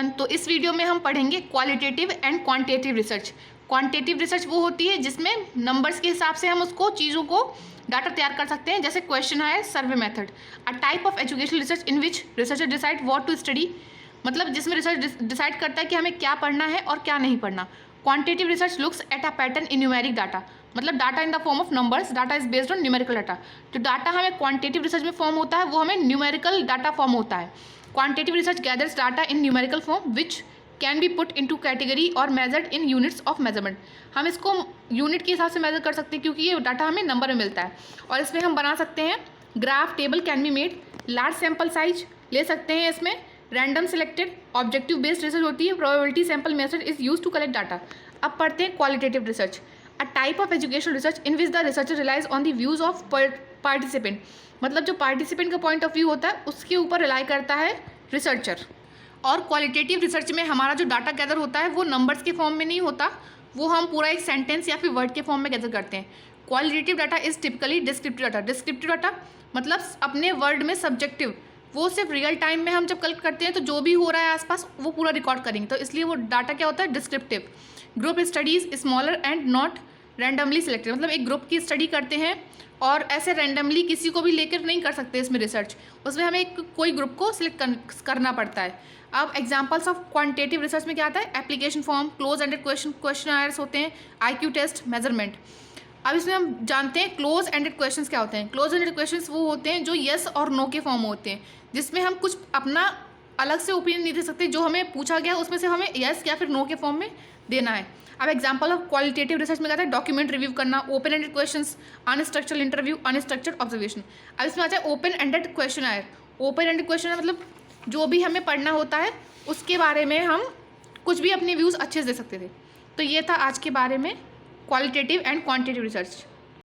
Everyone. तो इस video में हम पढ़ेंगे qualitative and quantitative research. Quantitative research वो होती है जिसमें नंबर्स के हिसाब से हम उसको चीज़ों को डाटा तैयार कर सकते हैं, जैसे क्वेश्चन है survey method. A type of educational research in which researcher decide what to study, मतलब जिसमें रिसर्च डिसाइड करता है कि हमें क्या पढ़ना है और क्या नहीं पढ़ना। Quantitative research looks at a pattern in numeric data, मतलब data in the form of numbers, data is based on numerical data. जो डाटा हमें क्वांटिटेटिव रिसर्च में फॉर्म होता है वो हमें न्यूमेरिकल डाटा फॉर्म होता है। Quantitative research gathers data in numerical form which can be put into category और measured in units of measurement. हम इसको यूनिट के हिसाब से मेजर कर सकते हैं क्योंकि ये डाटा हमें नंबर में मिलता है, और इसमें हम बना सकते हैं graph, table can be made. Large sample size ले सकते हैं इसमें। Random selected objective based research होती है। Probability sample method is use to collect data. अब पढ़ते हैं qualitative research. A type of educational research in which the researcher relies on the views of participant, मतलब जो पार्टिसिपेंट का point of view होता है उसके ऊपर रिलाई करता है रिसर्चर। और क्वालिटेटिव रिसर्च में हमारा जो डाटा गैदर होता है वो नंबर्स के फॉर्म में नहीं होता, वो हम पूरा एक सेंटेंस या फिर वर्ड के फॉर्म में गैदर करते हैं। Qualitative data is typically descriptive data. Descriptive data मतलब अपने वर्ड में सब्जेक्टिव, वो सिर्फ रियल टाइम में हम जब कलेक्ट करते हैं तो जो भी हो रहा है आसपास वो पूरा रिकॉर्ड करेंगे, तो इसलिए वो डाटा क्या होता है, descriptive. Group studies smaller and not randomly selected, मतलब एक ग्रुप की स्टडी करते हैं और ऐसे रैंडमली किसी को भी लेकर नहीं कर सकते इसमें रिसर्च, उसमें हमें कोई ग्रुप को सिलेक्ट करना पड़ता है। अब एग्जांपल्स ऑफ क्वांटिटेटिव रिसर्च में क्या आता है, application form, close ended question होते हैं, IQ टेस्ट, मेजरमेंट। अब इसमें हम जानते हैं क्लोज एंडेड क्वेश्चंस क्या होते हैं। क्लोज एंडेड क्वेश्चंस वो होते हैं जो येस और नो के फॉर्म होते हैं, जिसमें हम कुछ अपना अलग से ओपिनियन नहीं दे सकते, जो हमें पूछा गया उसमें से हमें येस या फिर नो के फॉर्म में देना है। अब एग्जांपल ऑफ क्वालिटेटिव रिसर्च में क्या आता है, डॉक्यूमेंट रिव्यू करना, open ended questions, unstructured interview, unstructured observation. अब इसमें आता है ओपन एंडेड क्वेश्चन आयर। ओपन एंडेड क्वेश्चन मतलब जो भी हमें पढ़ना होता है उसके बारे में हम कुछ भी अपने व्यूज़ अच्छे से दे सकते थे। तो ये था आज के बारे में क्वालिटेटिव एंड क्वांटिटेटिव रिसर्च।